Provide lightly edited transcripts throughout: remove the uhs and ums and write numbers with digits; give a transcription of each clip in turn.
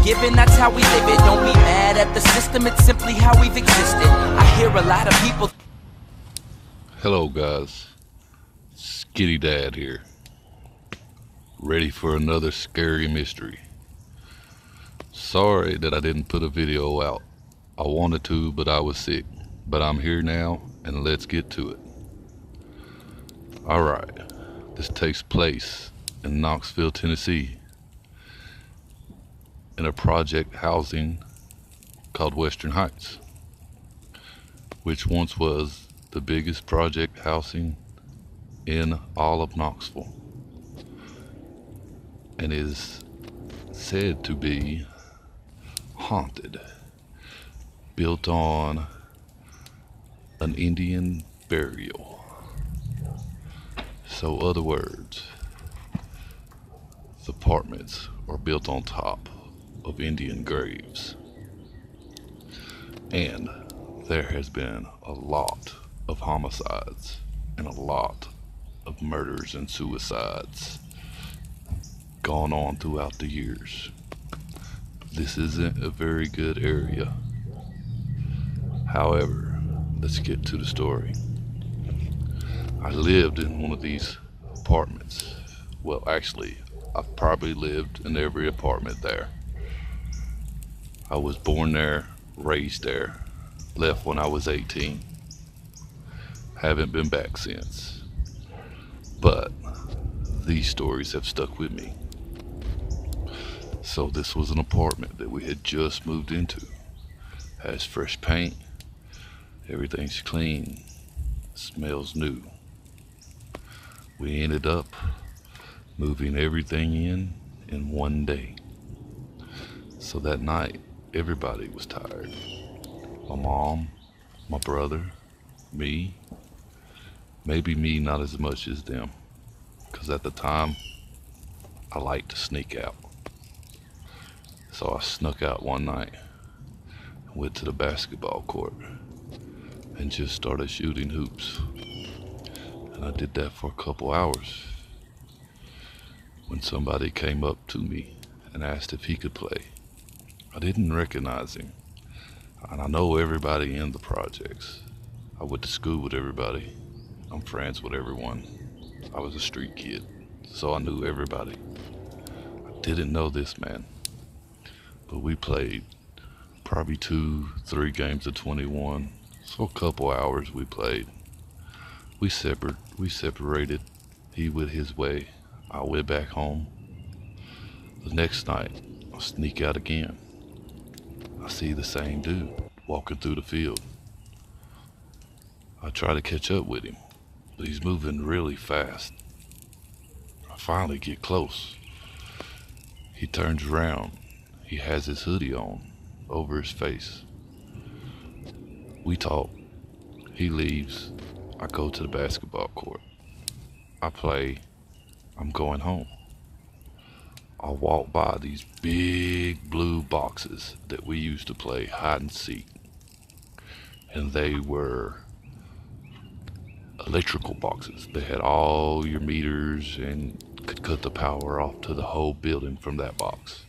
given, that's how we live it. Don't be mad at the system, it's simply how we've existed. I hear a lot of people. Hello guys, Skitty Dad here, ready for another scary mystery. Sorry that I didn't put a video out. I wanted to, but I was sick. But I'm here now, and let's get to it. Alright, this takes place in Knoxville, Tennessee, in a project housing called Western Heights, which once was the biggest project housing in all of Knoxville, and is said to be haunted, built on an Indian burial. So other words, the apartments are built on top of Indian graves. And there has been a lot of homicides and a lot of murders and suicides gone on throughout the years. This isn't a very good area. However, let's get to the story. I lived in one of these apartments. Well, actually, I've probably lived in every apartment there. I was born there, raised there, left when I was 18. Haven't been back since. But these stories have stuck with me. So this was an apartment that we had just moved into. Has fresh paint, everything's clean, smells new. We ended up moving everything in one day. So that night, everybody was tired. My mom, my brother, me. Maybe me not as much as them, because at the time, I liked to sneak out. So I snuck out one night, went to the basketball court, and just started shooting hoops. And I did that for a couple hours when somebody came up to me and asked if he could play. I didn't recognize him, and I know everybody in the projects. I went to school with everybody. I'm friends with everyone. I was a street kid, so I knew everybody. I didn't know this man, but we played probably 2-3 games of 21. So a couple hours we played. We separated. He went his way. I went back home. The next night, I sneak out again. I see the same dude walking through the field. I try to catch up with him, but he's moving really fast. I finally get close. He turns around. He has his hoodie on over his face. We talk. He leaves. I go to the basketball court. I play. I'm going home. I walk by these big blue boxes that we used to play hide and seek. And they were electrical boxes. They had all your meters and could cut the power off to the whole building from that box.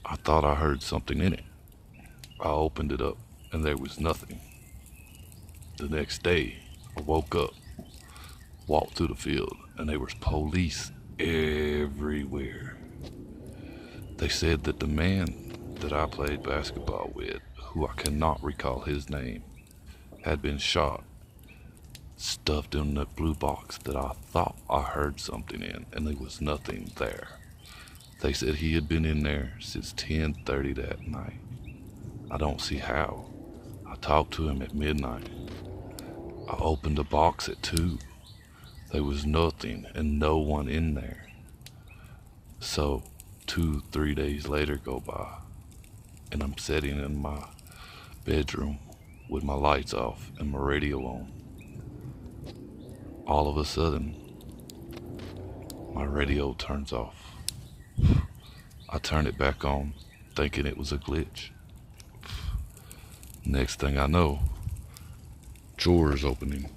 I thought I heard something in it. I opened it up and there was nothing. The next day, I woke up, walked through the field, and there was police everywhere. They said that the man that I played basketball with, who I cannot recall his name, had been shot, stuffed in that blue box that I thought I heard something in, and there was nothing there. They said he had been in there since 10:30 that night. I don't see how. I talked to him at midnight. I opened the box at 2. There was nothing and no one in there. So 2-3 days later go by, and I'm sitting in my bedroom with my lights off and my radio on. All of a sudden, my radio turns off. I turn it back on, thinking it was a glitch. Next thing I know, drawers opening,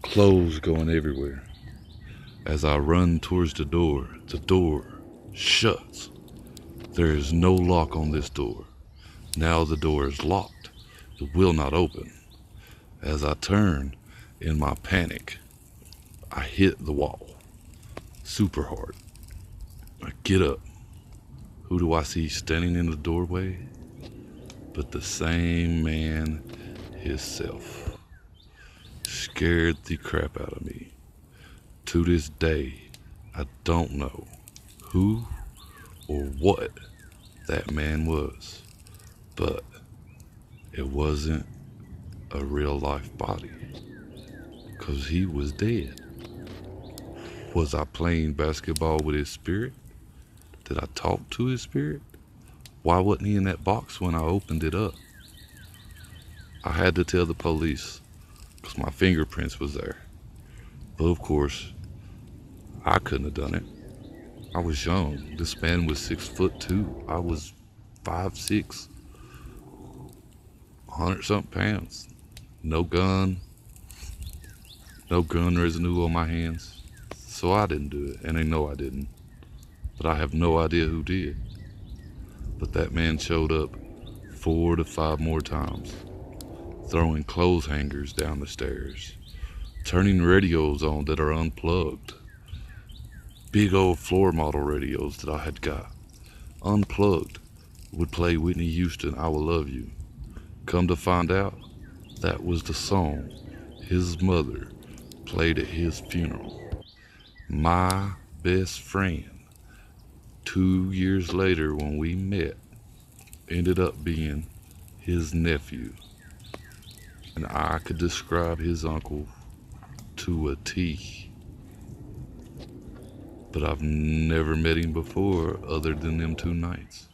clothes going everywhere. As I run towards the door shuts. There is no lock on this door. Now the door is locked. It will not open. As I turn, in my panic, I hit the wall super hard. I get up. Who do I see standing in the doorway? But the same man himself. Scared the crap out of me. To this day, I don't know who or what that man was, but it wasn't a real life body, 'cause he was dead. Was I playing basketball with his spirit? Did I talk to his spirit? Why wasn't he in that box when I opened it up? I had to tell the police, 'cause my fingerprints was there. But of course, I couldn't have done it. I was young. This man was 6'2". I was 5'6", 100-something pounds. No gun residue on my hands. So I didn't do it, and they know I didn't. But I have no idea who did. But that man showed up 4 to 5 more times, throwing clothes hangers down the stairs, turning radios on that are unplugged. Big old floor model radios that I had got, unplugged, would play Whitney Houston, I Will Love You. Come to find out, that was the song his mother played at his funeral. My best friend, 2 years later when we met, ended up being his nephew. And I could describe his uncle to a T. But I've never met him before other than them 2 nights.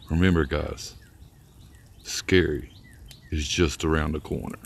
Remember guys, scary is just around the corner.